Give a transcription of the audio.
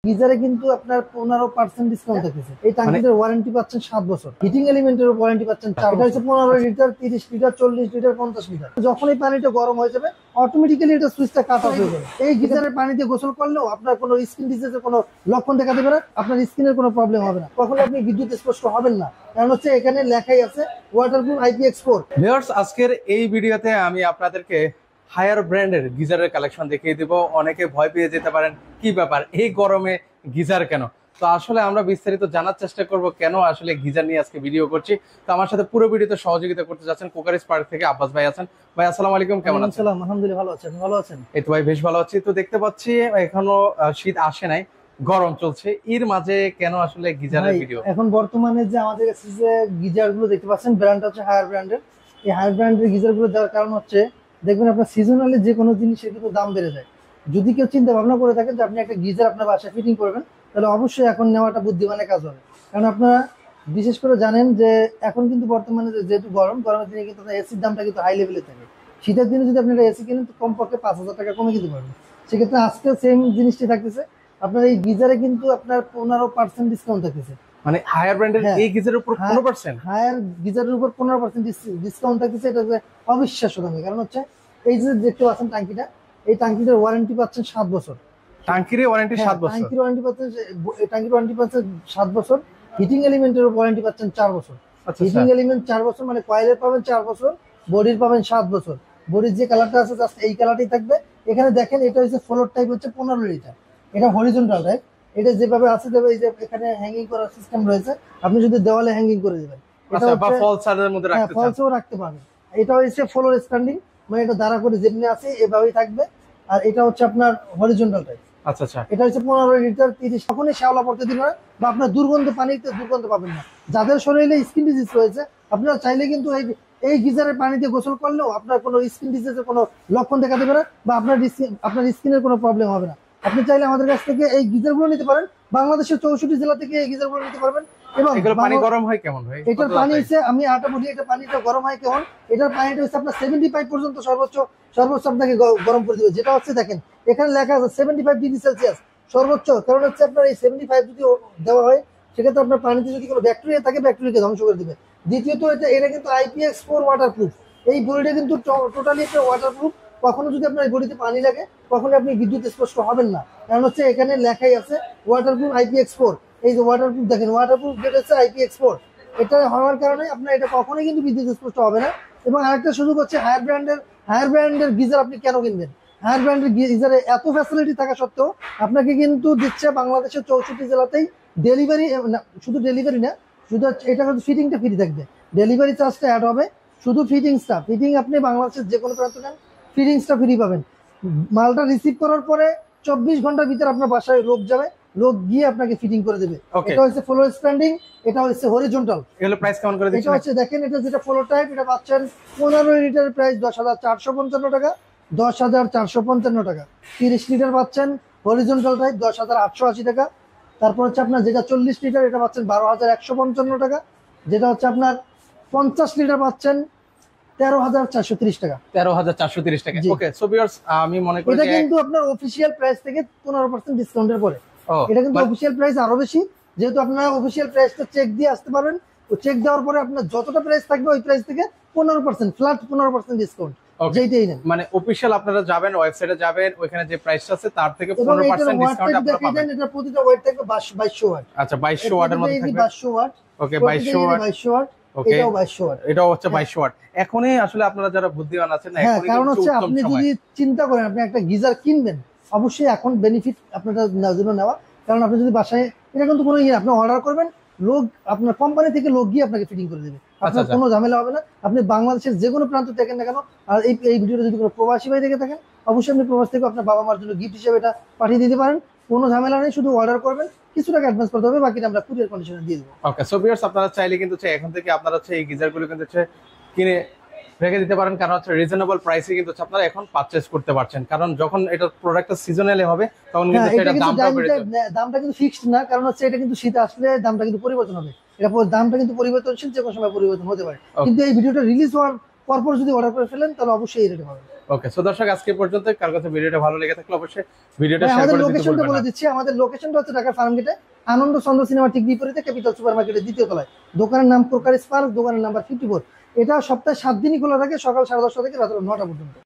গিজারে কিন্তু আপনার 15% ডিসকাউন্ট থাকতেছে। এই ট্যাঙ্কিটার ওয়ারেন্টি পাচ্ছেন 7 বছর। হিটিং এলিমেন্টের ওয়ারেন্টি পাচ্ছেন 4 বছর। এটা হচ্ছে 15 লিটার, 30 লিটার, 40 লিটার, 50 লিটার। যখন এই পানিটা গরম হয়ে যাবে অটোমেটিক্যালি এটা সুইচটা কাট অফ হয়ে যাবে। এই গিজারের পানিতে গোসল করলেও আপনার কোনো স্কিন ডিজিজের কোনো লক্ষণ দেখা দেবে না, আপনার স্কিনের কোনো প্রবলেম হবে না, কখনো আপনি বিদ্যুৎ স্পর্শ হবেন না। কারণ হচ্ছে এখানে লেখাই আছে ওয়াটারপ্রুফ IPX4। ভিউয়ার্স, আজকের এই ভিডিওতে আমি আপনাদেরকে হায়ার ব্র্যান্ডের গিজারের কালেকশন দেখিয়ে দিব। অনেকে ভয় পেয়ে যেতে পারেন, কি ব্যাপার এই গরমে গিজার কেন? তো আসলে আমরা বিস্তারিত জানার চেষ্টা করব কেন আসলে গিজার নিয়ে আজকে ভিডিও করছি। তো আমার সাথে পুরো ভিডিওতে সহযোগিতা করতে যাচ্ছেন কোকারিস পার্ক থেকে আব্বাস ভাই আছেন। ভাই আসসালামু আলাইকুম, কেমন আছেন? আলহামদুলিল্লাহ ভালো আছেন। ভালো আছেন? এই তো ভাই বেশ ভালো আছি। তো দেখতে পাচ্ছি এখনো শীত আসে নাই, গরম চলছে, এর মাঝে কেন আসলে গিজারের ভিডিও? এখন বর্তমানে যে আমাদের কাছে যে গিজার গুলো দেখতে পাচ্ছেন, ব্র্যান্ড হচ্ছে হায়ার ব্র্যান্ডের। এই হায়ার ব্র্যান্ডের গিজার গুলো দেওয়ার কারণ হচ্ছে, দেখবেন আপনার সিজনালি যে কোনো জিনিসের কিন্তু দাম বেড়ে যায়। যদি কেউ চিন্তা ভাবনা করে থাকেন যে আপনি একটা গিজার আপনার বাসায় ফিটিং করবেন, তাহলে অবশ্যই এখন নেওয়াটা বুদ্ধিমানের কাজ হবে। কারণ আপনারা বিশেষ করে জানেন যে এখন কিন্তু বর্তমানে যেহেতু গরমের দিনে কিন্তু এসির দামটা কিন্তু হাই লেভেলে থাকে। শীতের দিনে যদি আপনি একটা এসি কিনেন তো কমপক্ষে 5,000 টাকা কমে কিনতে পারবেন। সেক্ষেত্রে আজকে সেম জিনিসটি থাকতেছে, আপনার এই গিজারে কিন্তু আপনার 15% ডিসকাউন্ট থাকতেছে। মানে হায়ার ব্র্যান্ডের এই গিজারের উপর 15%? হায়ার গিজারের উপর 15% ডিসকাউন্ট থাকতেছে। এটা অবিশ্বাস্য দামে। কারণ হচ্ছে এই যে দেখতে পাচ্ছেন ট্যাঙ্কিটা, এই ট্যাঙ্কিটার ওয়ারেন্টি পাচ্ছেন 7 বছর। ট্যাঙ্কির ওয়ারেন্টি 7 বছর? ট্যাঙ্কির ওয়ারেন্টি পাচ্ছেন 7 বছর। হিটিং এলিমেন্টের ওয়ারেন্টি পাচ্ছেন 4 বছর। হিটিং এলিমেন্ট 4 বছর মানে কয়েলের পাবেন 4 বছর, বডির পাবেন 7 বছর। বডির যে কালারটা আছে জাস্ট এই কালারটাই থাকবে। এখানে দেখেন এটা হচ্ছে ফ্লোর টাইপ, হচ্ছে 15 লিটার। এটা হরিজন্টাল টাইপ। এটা যেভাবে আছে দেবে, এই যে এখানে হ্যাঙ্গিং করার সিস্টেম রয়েছে, আপনি যদি দেওয়ালে হ্যাঙ্গিং করে দিবেন, এটা বা ফলসের মধ্যে রাখতে চান, ফলসও রাখতে পারবেন। এটা হচ্ছে ফ্লোর স্ট্যান্ডিং, মানে এটা দাঁড়া করে যেমনি আছে এভাবেই থাকবে। আর এটা হচ্ছে আপনার হরিজন্টাল টাইপ। আচ্ছা আচ্ছা। এটা হচ্ছে 15 লিটার, 30। কখনই শ্যাওলা পড়তে দিন না, বা আপনার দুর্গন্ধ পানিতে দুর্গন্ধ পাবেন না। যাদের শরীরে স্কিন ডিজিজ রয়েছে, আপনারা চাইলে কিন্তু এই গিজারের পানিতে গোসল করলেও আপনার কোনো স্কিন ডিজিজের কোনো লক্ষণ দেখা দেবে না, বা আপনার স্কিনের কোনো প্রবলেম হবে না। আপনি চাইলে আমাদের কাছ থেকে এই গিজারগুলো নিতে পারেন। বাংলাদেশের 64 জেলা থেকে এই গিজারগুলো নিতে পারবেন। এবং পানি গরম হয় কেমন ভাই? এটার পানি হচ্ছে, আমি আটা বলি, এটা পানিটা গরম হয় কেমন। এটার পানিটা হচ্ছে আপনার 75 পর্যন্ত সর্বোচ্চ আপনাকে গরম করে দিবে। যেটা হচ্ছে দেখেন এখানে লেখা আছে 75 ডিগ্রি সেলসিয়াস সর্বোচ্চ। কারণ হচ্ছে আপনার এই 75 যদি দেওয়া হয়, সেক্ষেত্রে আপনার পানিতে যদি কোনো ব্যাকটেরিয়া থাকে, ব্যাকটেরিয়াকে ধ্বংস করে দিবে। দ্বিতীয়ত এটা কিন্তু IPX4 ওয়াটারপ্রুফ। এই বডিটা কিন্তু টোটালি একটা ওয়াটারপ্রুফ। কখনো যদি আপনার বডিতে পানি লাগে, কখনো আপনি বিদ্যুৎ স্পর্শ হবেন না। কারণ হচ্ছে এখানে লেখাই আছে ওয়াটারপ্রুফ IPX4। এই যে ওয়াটারপ্রুফ দেখেন, ওয়াটারপ্রুফ যেটা হচ্ছে IPX4, এটা হওয়ার কারণে আপনার এটা কখনোই কিন্তু বিদ্যুৎ স্পর্শ হবে না। এবং আরেকটা সুযোগ হচ্ছে হায়ার ব্র্যান্ডের গিজার আপনি কেন কিনবেন? হায়ার ব্র্যান্ডের গিজারে এত ফ্যাসিলিটি থাকা সত্ত্বেও আপনাকে কিন্তু দিচ্ছে বাংলাদেশের 64 জেলাতেই ডেলিভারি। শুধু ডেলিভারি না, শুধু এটা কিন্তু ফিটিংটা ফ্রি থাকবে। ডেলিভারি চার্জটা অ্যাড হবে, শুধু ফিটিং আপনি বাংলাদেশের যে কোনো প্রান্ত নেন, ফিটিংসটা ফ্রি পাবেন। মালটা রিসিভ করার পরে 24 ঘন্টার ভিতরে আপনার বাসায় লোক যাবে, লোক গিয়ে আপনাকে ফিটিং করে দেবে। এটা হচ্ছে ফ্লোর স্ট্যান্ডিং, এটা হচ্ছে হরিজন্টাল। এগুলো প্রাইস কেমন করে দিচ্ছেন? এটা হচ্ছে দেখেন, এটা যেটা ফ্লোর টাইপ, এটা পাচ্ছেন 15 লিটারের প্রাইস 10,455 টাকা। 10,455 টাকা। 30 লিটার পাচ্ছেন হরিজন্টাল টাইপ 10,880 টাকা। তারপর হচ্ছে আপনার যেটা 40 লিটার, এটা পাচ্ছেন 12,155 টাকা। যেটা হচ্ছে আপনার 50 লিটার পাচ্ছেন 13,430 টাকা। 13,430 টাকা। ওকে, সো ভিউয়ার্স, আমি মনে করি এটা কিন্তু আপনার অফিশিয়াল প্রাইস থেকে 15% ডিসকাউন্টের পরে। এটা কিন্তু অফিশিয়াল প্রাইস আরো বেশি, যেহেতু আপনারা অফিশিয়াল প্রাইসটা চেক দিয়ে আসতে পারবেন। ও চেক দেওয়ার পরে আপনার যতটা প্রাইস থাকবে ওই প্রাইস থেকে 15% ফ্ল্যাট 15% ডিসকাউন্ট। যেটাই নেন, মানে অফিশিয়াল আপনারা যাবেন, ওয়েবসাইটে যাবেন, ওখানে যে প্রাইসটা আছে তার থেকে 15% ডিসকাউন্ট আপনারা পাবেন। এটা প্রতিটা ওয়াট থাকবে 2200 ওয়াট। আচ্ছা, 2200 ওয়াটের মধ্যে থাকবে। 2200 ওয়াট। ওকে, 2200 ওয়াট। ওকে, এটাও 2200 ওয়াট। এটাও হচ্ছে 2200 ওয়াট। এখনই আসলে আপনারা যারা বুদ্ধিমান আছেন না, এখনই কারণ হচ্ছে আপনি যদি চিন্তা করেন আপনি একটা গিজার কিনবেন, অবশ্যই এখন বেনিফিট আপনাদের জন্য নেওয়া। কারণ আপনি যদি বাসায়, এটা কিন্তু কোনো আপনি অর্ডার করবেন, লোক আপনার কোম্পানি থেকে লোক গিয়ে আপনাকে ফিটিং করে দেবে। আপনার কোনো ঝামেলা হবে না। আপনি বাংলাদেশের যে কোনো প্রান্ত থেকে না কেন, আর এই ভিডিওটা যদি কোনো প্রবাসী ভাই থেকে থাকেন, অবশ্যই আপনি প্রবাস থেকে আপনার বাবা মার জন্য গিফট হিসেবে এটা পাঠিয়ে দিতে পারেন। কোনো ঝামেলা নেই, শুধু অর্ডার করবেন, কিছু টাকা অ্যাডভান্স করতে হবে, বাকিটা আমরা কুরিয়ার কন্ডিশনে দিয়ে দেবো। ওকে, সো ভিউয়ার্স, আপনারা চাইলে কিন্তু এখন থেকে আপনারা এই গিজারগুলো কিন্তু কিনে রেখে দিতে পারেন। কারণ হচ্ছে রিজনেবল প্রাইসে কিন্তু আপনারা এখন পারচেজ করতে পারছেন। কারণ যখন এটা প্রোডাক্টটা সিজনালি হবে, তখন কিন্তু সেটা দামটা কিন্তু ফিক্সড না। কারণ হচ্ছে এটা কিন্তু শীত আসলে দামটা কিন্তু পরিবর্তন হবে। এটা দামটা কিন্তু পরিবর্তনশীল, যে কোনো সময় পরিবর্তন হতে পারে। কিন্তু এই ভিডিওটা রিলিজ হওয়ার পরপর যদি অর্ডার করে ফেলেন, তাহলে অবশ্যই এই রেটে পাবেন। ওকে, সো দর্শক আজকে পর্যন্ত। কার কাছে ভিডিওটা ভালো লেগে থাকলে অবশ্যই ভিডিওটা ভাই, শেয়ার আমাদের করে দিতে লোকেশনটা ভুলবেন বলে না। দিচ্ছি। আমাদের লোকেশনটা হচ্ছে ঢাকার ফার্মগেটে, আনন্দ চন্দ্র সিনেমা ঠিক বিপরীতে ক্যাপিটাল সুপার মার্কেটের দ্বিতীয় তলায়। দোকানের নাম প্রকার স্পার্ক, দোকানের নাম্বার 54। এটা সপ্তাহে 7 দিনই খোলা থাকে, সকাল 10:30 থেকে রাত 9টা পর্যন্ত।